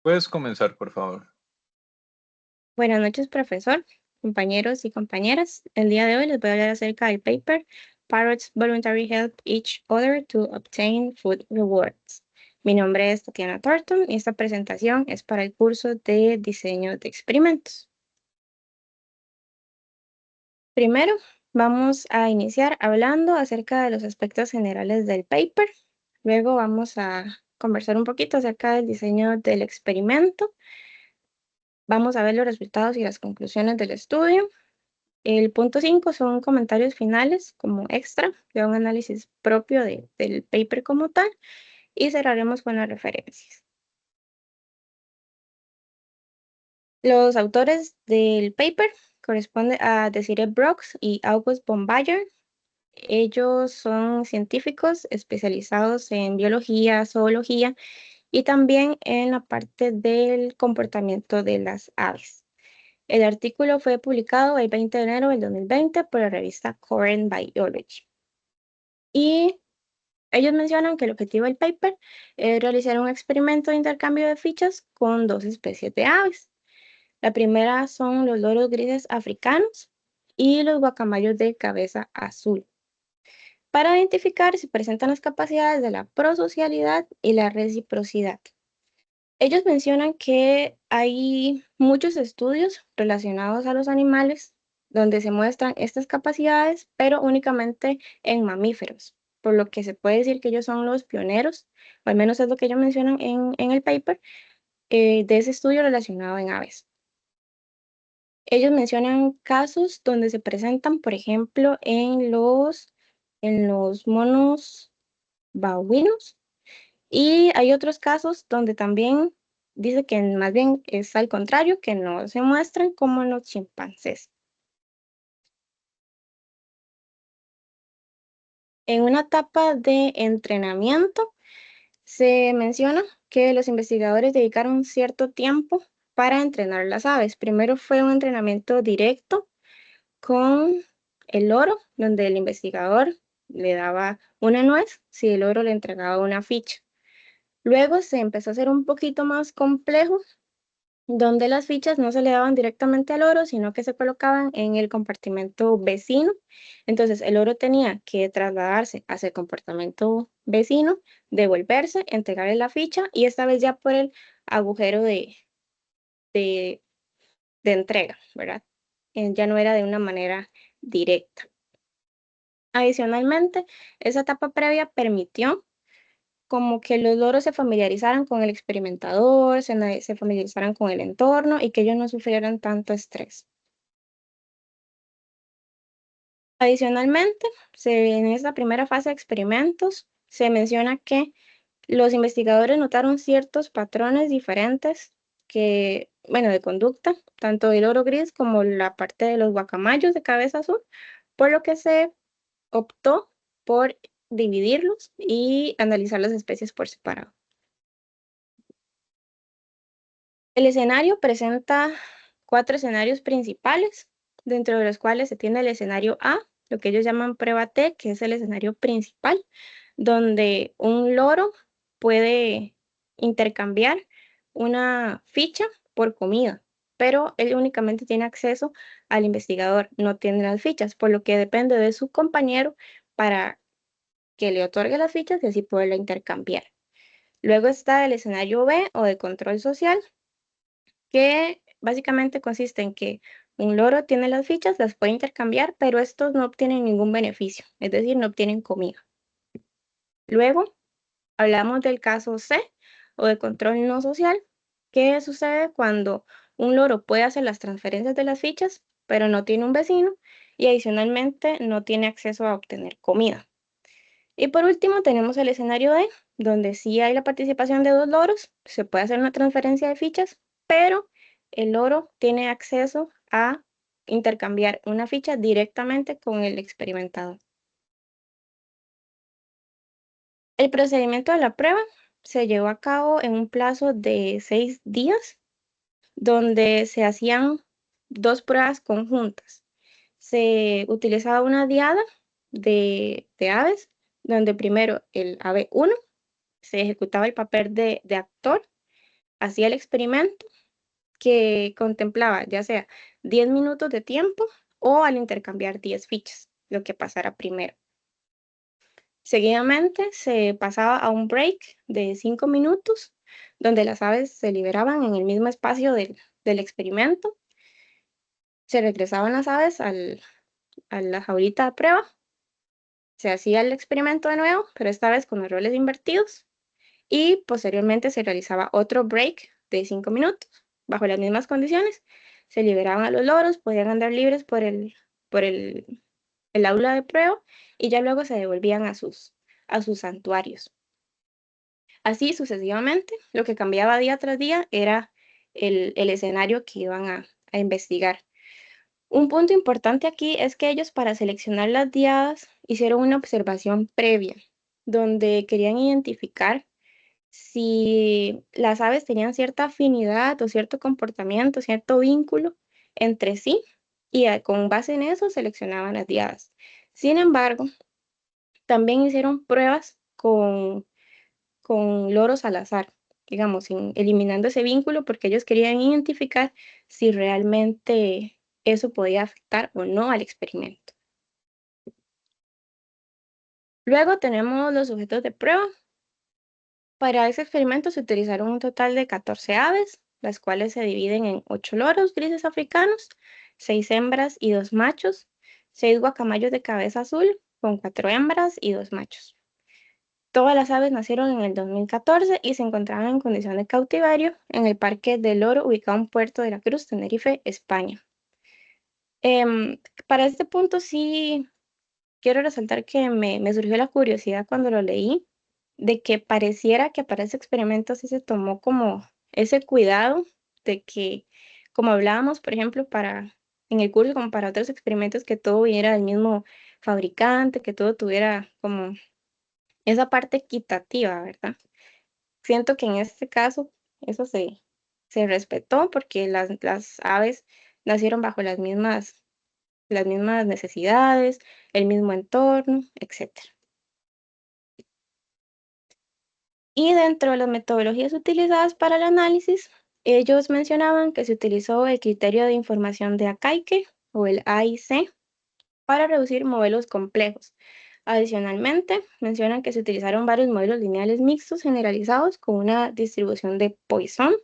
Puedes comenzar, por favor. Buenas noches, profesor, compañeros y compañeras. El día de hoy les voy a hablar acerca del paper Parrots Voluntary Help Each Other to Obtain Food Rewards. Mi nombre es Tatiana Thornton y esta presentación es para el curso de diseño de experimentos. Primero, vamos a iniciar hablando acerca de los aspectos generales del paper. Luego vamos a conversar un poquito acerca del diseño del experimento. Vamos a ver los resultados y las conclusiones del estudio. El punto 5 son comentarios finales como extra de un análisis propio del paper como tal y cerraremos con las referencias. Los autores del paper corresponden a Desiree Brooks y August von Baer. Ellos son científicos especializados en biología, zoología y también en la parte del comportamiento de las aves. El artículo fue publicado el 20 de enero del 2020 por la revista Current Biology. Y ellos mencionan que el objetivo del paper es realizar un experimento de intercambio de fichas con dos especies de aves. La primera son los loros grises africanos y los guacamayos de cabeza azul, para identificar si presentan las capacidades de la prosocialidad y la reciprocidad. Ellos mencionan que hay muchos estudios relacionados a los animales donde se muestran estas capacidades, pero únicamente en mamíferos, por lo que se puede decir que ellos son los pioneros, o al menos es lo que ellos mencionan en el paper, de ese estudio relacionado en aves. Ellos mencionan casos donde se presentan, por ejemplo, en los monos babuinos, y hay otros casos donde también dice que más bien es al contrario, que no se muestran como en los chimpancés. En una etapa de entrenamiento se menciona que los investigadores dedicaron cierto tiempo para entrenar las aves. Primero fue un entrenamiento directo con el loro, donde el investigador le daba una nuez si el loro le entregaba una ficha. Luego se empezó a hacer un poquito más complejo, donde las fichas no se le daban directamente al oro, sino que se colocaban en el compartimento vecino. Entonces el oro tenía que trasladarse hacia el compartimento vecino, devolverse, entregarle la ficha y esta vez ya por el agujero de, de entrega, ¿verdad? Ya no era de una manera directa. Adicionalmente, esa etapa previa permitió como que los loros se familiarizaran con el experimentador, se familiarizaran con el entorno y que ellos no sufrieran tanto estrés. Adicionalmente, en esta primera fase de experimentos, se menciona que los investigadores notaron ciertos patrones diferentes de conducta, tanto del loro gris como la parte de los guacamayos de cabeza azul, por lo que se optó por dividirlos y analizar las especies por separado. El escenario presenta 4 escenarios principales, dentro de los cuales se tiene el escenario A, lo que ellos llaman prueba T, que es el escenario principal, donde un loro puede intercambiar una ficha por comida, pero él únicamente tiene acceso al investigador, no tiene las fichas, por lo que depende de su compañero para que le otorgue las fichas y así poderla intercambiar. Luego está el escenario B o de control social, que básicamente consiste en que un loro tiene las fichas, las puede intercambiar, pero estos no obtienen ningún beneficio, es decir, no obtienen comida. Luego hablamos del caso C o de control no social. ¿Qué sucede cuando un loro puede hacer las transferencias de las fichas, pero no tiene un vecino y adicionalmente no tiene acceso a obtener comida? Y por último tenemos el escenario D, donde sí hay la participación de dos loros, se puede hacer una transferencia de fichas, pero el loro tiene acceso a intercambiar una ficha directamente con el experimentado. El procedimiento de la prueba se llevó a cabo en un plazo de 6 días, donde se hacían 2 pruebas conjuntas. Se utilizaba una diada de aves, donde primero el ave 1 se ejecutaba el papel de actor hacía el experimento que contemplaba ya sea 10 minutos de tiempo o al intercambiar 10 fichas, lo que pasara primero. Seguidamente se pasaba a un break de 5 minutos, donde las aves se liberaban en el mismo espacio del experimento. Se regresaban las aves a la jaulita de prueba, se hacía el experimento de nuevo, pero esta vez con los roles invertidos, y posteriormente se realizaba otro break de 5 minutos. Bajo las mismas condiciones, se liberaban a los loros, podían andar libres por el aula de prueba y ya luego se devolvían a sus santuarios. Así sucesivamente, lo que cambiaba día tras día era el escenario que iban a investigar. Un punto importante aquí es que ellos para seleccionar las diadas hicieron una observación previa, donde querían identificar si las aves tenían cierta afinidad o cierto comportamiento, cierto vínculo entre sí, y con base en eso seleccionaban las diadas. Sin embargo, también hicieron pruebas con loros al azar, digamos, eliminando ese vínculo porque ellos querían identificar si realmente eso podía afectar o no al experimento. Luego tenemos los sujetos de prueba. Para ese experimento se utilizaron un total de 14 aves, las cuales se dividen en 8 loros grises africanos, 6 hembras y 2 machos, 6 guacamayos de cabeza azul con 4 hembras y 2 machos. Todas las aves nacieron en el 2014 y se encontraban en condición de cautiverio en el Parque del Loro, ubicado en Puerto de la Cruz, Tenerife, España. Para este punto sí quiero resaltar que me surgió la curiosidad cuando lo leí, de que pareciera que para ese experimento sí se tomó como ese cuidado de que, como hablábamos, por ejemplo, en el curso, como para otros experimentos, que todo viniera del mismo fabricante, que todo tuviera como esa parte equitativa, ¿verdad? Siento que en este caso eso se respetó porque las aves nacieron bajo las mismas necesidades, el mismo entorno, etcétera. Y dentro de las metodologías utilizadas para el análisis, ellos mencionaban que se utilizó el criterio de información de Akaike o el AIC para reducir modelos complejos. Adicionalmente, mencionan que se utilizaron varios modelos lineales mixtos generalizados con una distribución de Poisson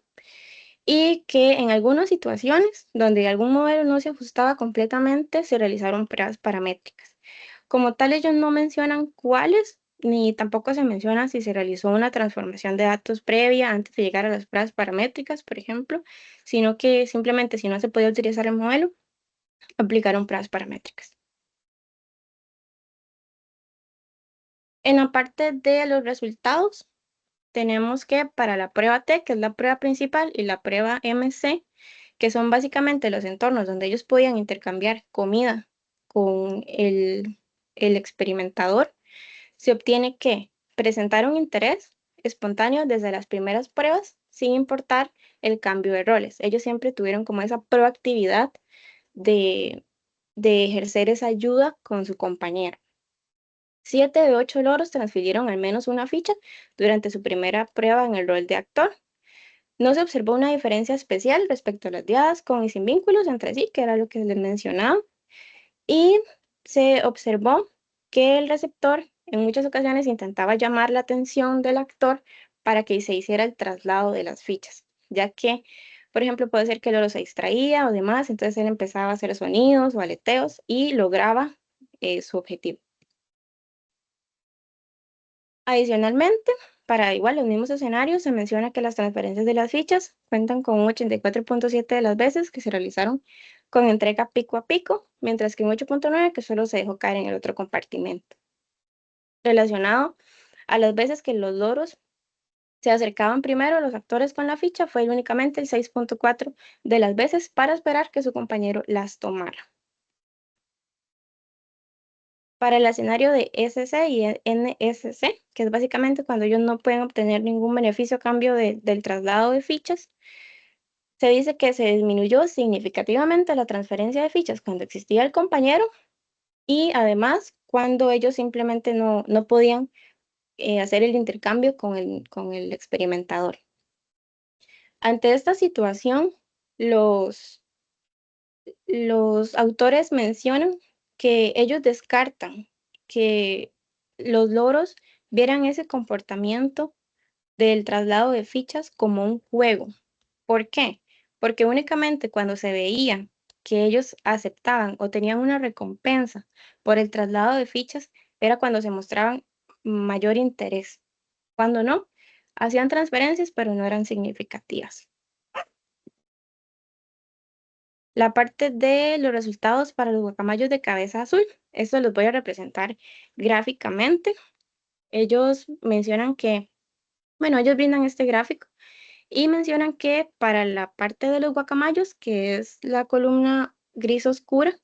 y que en algunas situaciones donde algún modelo no se ajustaba completamente, se realizaron pruebas paramétricas. Como tal, ellos no mencionan cuáles, ni tampoco se menciona si se realizó una transformación de datos previa antes de llegar a las pruebas paramétricas, por ejemplo, sino que simplemente si no se podía utilizar el modelo, aplicaron pruebas paramétricas. En la parte de los resultados, tenemos que para la prueba T, que es la prueba principal, y la prueba MC, que son básicamente los entornos donde ellos podían intercambiar comida con el experimentador, se obtiene que presentaron interés espontáneo desde las primeras pruebas, sin importar el cambio de roles. Ellos siempre tuvieron como esa proactividad de, de ejercer esa ayuda con su compañera. 7 de 8 loros transfirieron al menos una ficha durante su primera prueba en el rol de actor. No se observó una diferencia especial respecto a las diadas con y sin vínculos entre sí, que era lo que les mencionaba, y se observó que el receptor en muchas ocasiones intentaba llamar la atención del actor para que se hiciera el traslado de las fichas, ya que, por ejemplo, puede ser que el oro se distraía o demás, entonces él empezaba a hacer sonidos o aleteos y lograba su objetivo. Adicionalmente, para igual los mismos escenarios, se menciona que las transferencias de las fichas cuentan con un 84.7 de las veces que se realizaron con entrega pico a pico, mientras que un 8.9 que solo se dejó caer en el otro compartimento. Relacionado a las veces que los loros se acercaban primero a los actores con la ficha, fue únicamente el 6.4 de las veces para esperar que su compañero las tomara. Para el escenario de SC y NSC, que es básicamente cuando ellos no pueden obtener ningún beneficio a cambio del traslado de fichas, se dice que se disminuyó significativamente la transferencia de fichas cuando existía el compañero y además cuando ellos simplemente no podían hacer el intercambio con el experimentador. Ante esta situación, los autores mencionan que ellos descartan que los loros vieran ese comportamiento del traslado de fichas como un juego. ¿Por qué? Porque únicamente cuando se veía que ellos aceptaban o tenían una recompensa por el traslado de fichas era cuando se mostraban mayor interés. Cuando no, hacían transferencias, pero no eran significativas. La parte de los resultados para los guacamayos de cabeza azul, esto los voy a representar gráficamente. Ellos mencionan que, bueno, ellos brindan este gráfico y mencionan que para la parte de los guacamayos, que es la columna gris oscura,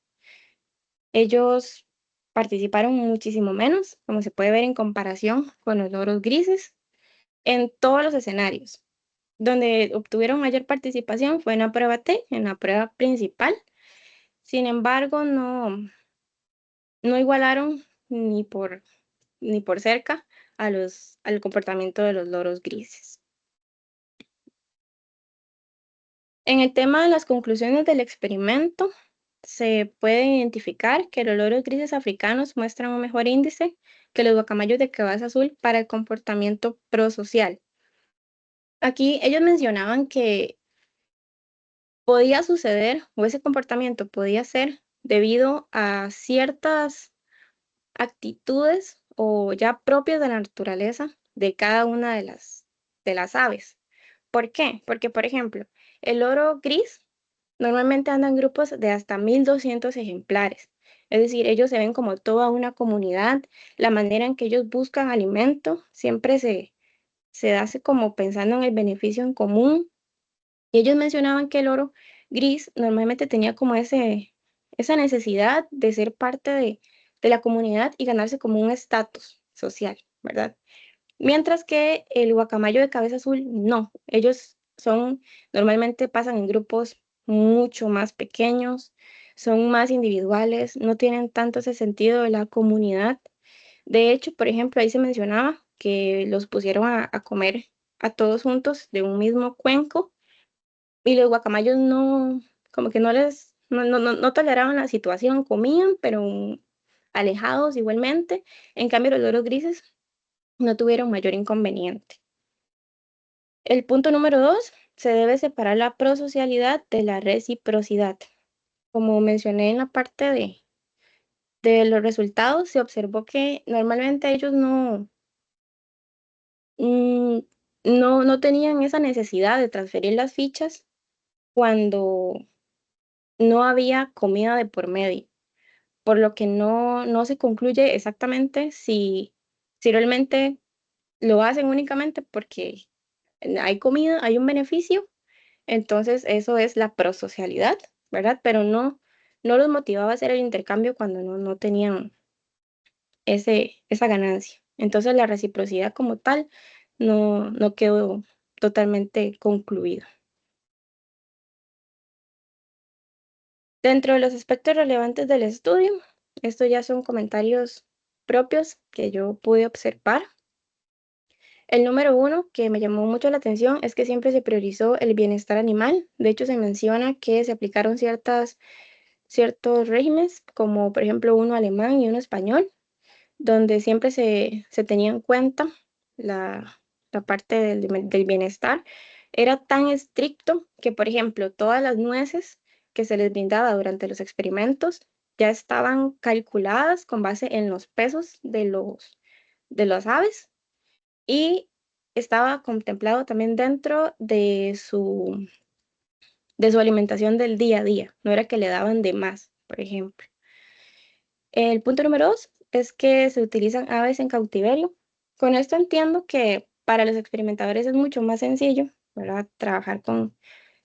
ellos participaron muchísimo menos, como se puede ver en comparación con los loros grises, en todos los escenarios. Donde obtuvieron mayor participación fue en la prueba T, en la prueba principal. Sin embargo, no igualaron ni por cerca al comportamiento de los loros grises. En el tema de las conclusiones del experimento, se puede identificar que los loros grises africanos muestran un mejor índice que los guacamayos de cabeza azul para el comportamiento prosocial. Aquí ellos mencionaban que podía suceder o ese comportamiento podía ser debido a ciertas actitudes o ya propias de la naturaleza de cada una de las aves. ¿Por qué? Porque, por ejemplo, el loro gris normalmente anda en grupos de hasta 1.200 ejemplares. Es decir, ellos se ven como toda una comunidad. La manera en que ellos buscan alimento siempre se hace como pensando en el beneficio en común. Y ellos mencionaban que el oro gris normalmente tenía como esa necesidad de ser parte de la comunidad y ganarse como un estatus social, ¿verdad? Mientras que el guacamayo de cabeza azul, no. Ellos normalmente pasan en grupos mucho más pequeños, son más individuales, no tienen tanto ese sentido de la comunidad. De hecho, por ejemplo, ahí se mencionaba que los pusieron a comer a todos juntos de un mismo cuenco y los guacamayos no, como que no toleraban la situación, comían, pero alejados igualmente. En cambio, los loros grises no tuvieron mayor inconveniente. El punto número 2, se debe separar la prosocialidad de la reciprocidad. Como mencioné en la parte de los resultados, se observó que normalmente ellos mm, no tenían esa necesidad de transferir las fichas cuando no había comida de por medio, por lo que no se concluye exactamente si realmente lo hacen únicamente porque hay comida, hay un beneficio. Entonces, eso es la prosocialidad, ¿verdad? Pero no los motivaba a hacer el intercambio cuando no tenían esa ganancia. Entonces, la reciprocidad como tal no quedó totalmente concluida. Dentro de los aspectos relevantes del estudio, estos ya son comentarios propios que yo pude observar. El número 1 que me llamó mucho la atención es que siempre se priorizó el bienestar animal. De hecho, se menciona que se aplicaron ciertos regímenes, como por ejemplo uno alemán y uno español, donde siempre se tenía en cuenta la parte del bienestar. Era tan estricto que, por ejemplo, todas las nueces que se les brindaba durante los experimentos ya estaban calculadas con base en los pesos de las aves y estaba contemplado también dentro de su alimentación del día a día. No era que le daban de más, por ejemplo. El punto número 2 es que se utilizan aves en cautiverio. Con esto entiendo que para los experimentadores es mucho más sencillo, ¿verdad?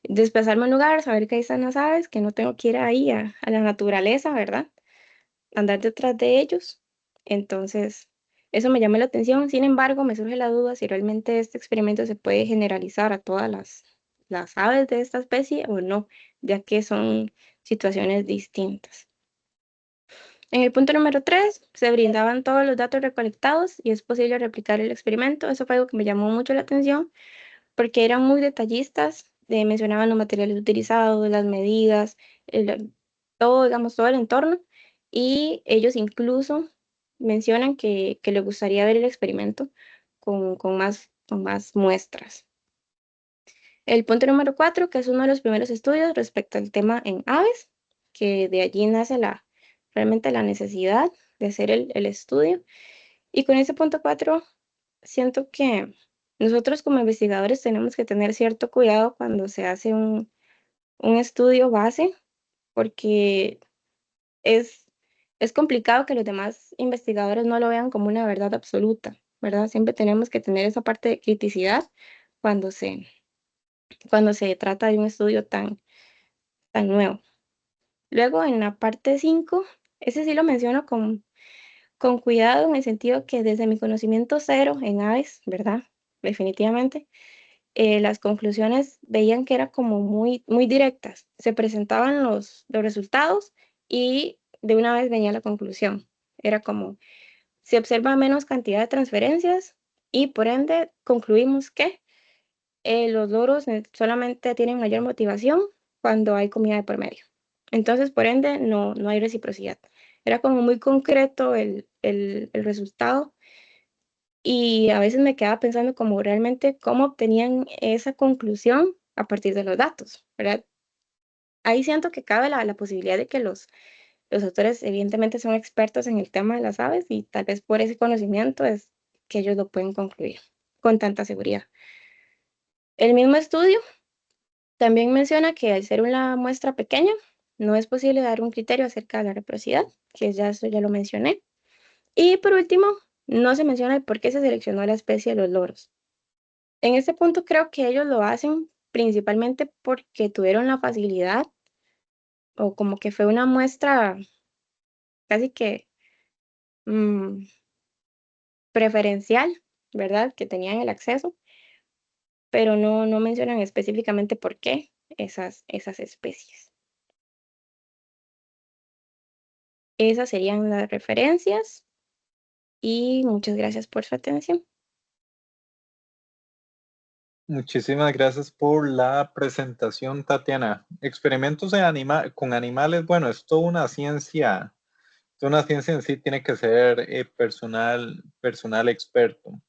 Desplazarme a un lugar, saber que ahí están las aves, que no tengo que ir ahí a la naturaleza, ¿verdad? Andar detrás de ellos. Entonces, eso me llama la atención. Sin embargo, me surge la duda si realmente este experimento se puede generalizar a todas las aves de esta especie o no, ya que son situaciones distintas. En el punto número 3, se brindaban todos los datos recolectados y es posible replicar el experimento. Eso fue algo que me llamó mucho la atención porque eran muy detallistas, mencionaban los materiales utilizados, las medidas, todo, digamos, todo el entorno, y ellos incluso mencionan que les gustaría ver el experimento con más muestras. El punto número 4, que es uno de los primeros estudios respecto al tema en aves, que de allí nace realmente la necesidad de hacer el estudio. Y con ese punto 4, siento que nosotros como investigadores tenemos que tener cierto cuidado cuando se hace un estudio base, porque es, es complicado que los demás investigadores no lo vean como una verdad absoluta, ¿verdad? Siempre tenemos que tener esa parte de criticidad cuando cuando se trata de un estudio tan nuevo. Luego, en la parte 5, ese sí lo menciono con cuidado, en el sentido que desde mi conocimiento cero en aves, ¿verdad? Definitivamente, las conclusiones veían que era como muy directas. Se presentaban los resultados y de una vez venía la conclusión. Era como, se observa menos cantidad de transferencias y por ende concluimos que los loros solamente tienen mayor motivación cuando hay comida de por medio. Entonces, por ende, no hay reciprocidad. Era como muy concreto el resultado y a veces me quedaba pensando como realmente cómo obtenían esa conclusión a partir de los datos, ¿verdad? Ahí siento que cabe la posibilidad de que los autores evidentemente son expertos en el tema de las aves y tal vez por ese conocimiento es que ellos lo pueden concluir con tanta seguridad. El mismo estudio también menciona que al ser una muestra pequeña, no es posible dar un criterio acerca de la reciprocidad, que ya eso ya lo mencioné. Y por último, no se menciona el por qué se seleccionó la especie de los loros. En este punto creo que ellos lo hacen principalmente porque tuvieron la facilidad o como que fue una muestra casi que mm, preferencial, ¿verdad? Que tenían el acceso, pero no mencionan específicamente por qué esas especies. Esas serían las referencias y muchas gracias por su atención. Muchísimas gracias por la presentación, Tatiana. Experimentos con animales, bueno, es toda una ciencia. Una ciencia en sí tiene que ser personal experto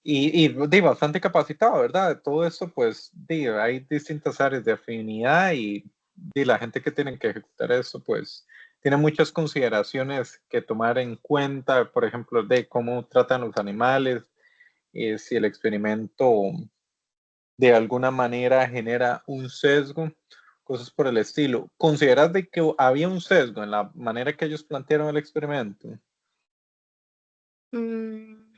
y bastante capacitado, ¿verdad? De todo esto, pues hay distintas áreas de afinidad y la gente que tiene que ejecutar eso, pues tiene muchas consideraciones que tomar en cuenta, por ejemplo, de cómo tratan los animales, si el experimento de alguna manera genera un sesgo, cosas por el estilo. ¿Consideras de que había un sesgo en la manera que ellos plantearon el experimento? Mm,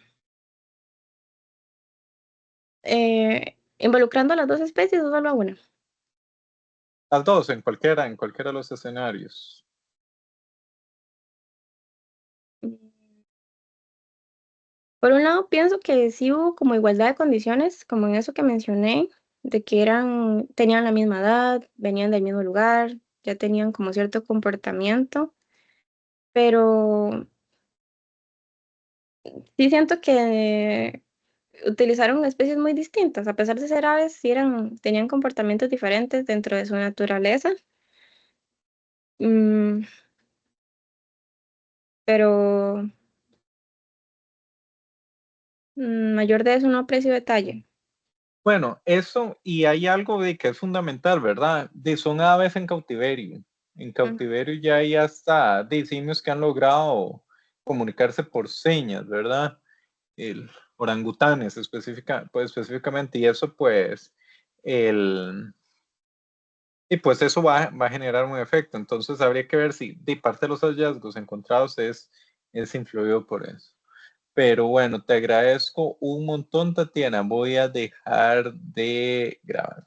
¿Involucrando a las dos especies o solo a una? Las dos, en cualquiera de los escenarios. Mm, Por un lado, pienso que sí hubo como igualdad de condiciones, como en eso que mencioné, de que tenían la misma edad, venían del mismo lugar, ya tenían como cierto comportamiento, pero sí siento que utilizaron especies muy distintas, a pesar de ser aves, sí tenían comportamientos diferentes dentro de su naturaleza. Mm, pero mayor de eso no aprecio detalle. Bueno, eso, y hay algo de que es fundamental, ¿verdad? Son aves en cautiverio. En Mm, cautiverio ya hay hasta simios que han logrado comunicarse por señas, ¿verdad? El orangutanes pues, específicamente, y eso pues, y pues eso va a generar un efecto. Entonces habría que ver si de parte de los hallazgos encontrados es influido por eso. Pero bueno, te agradezco un montón, Tatiana. Voy a dejar de grabar.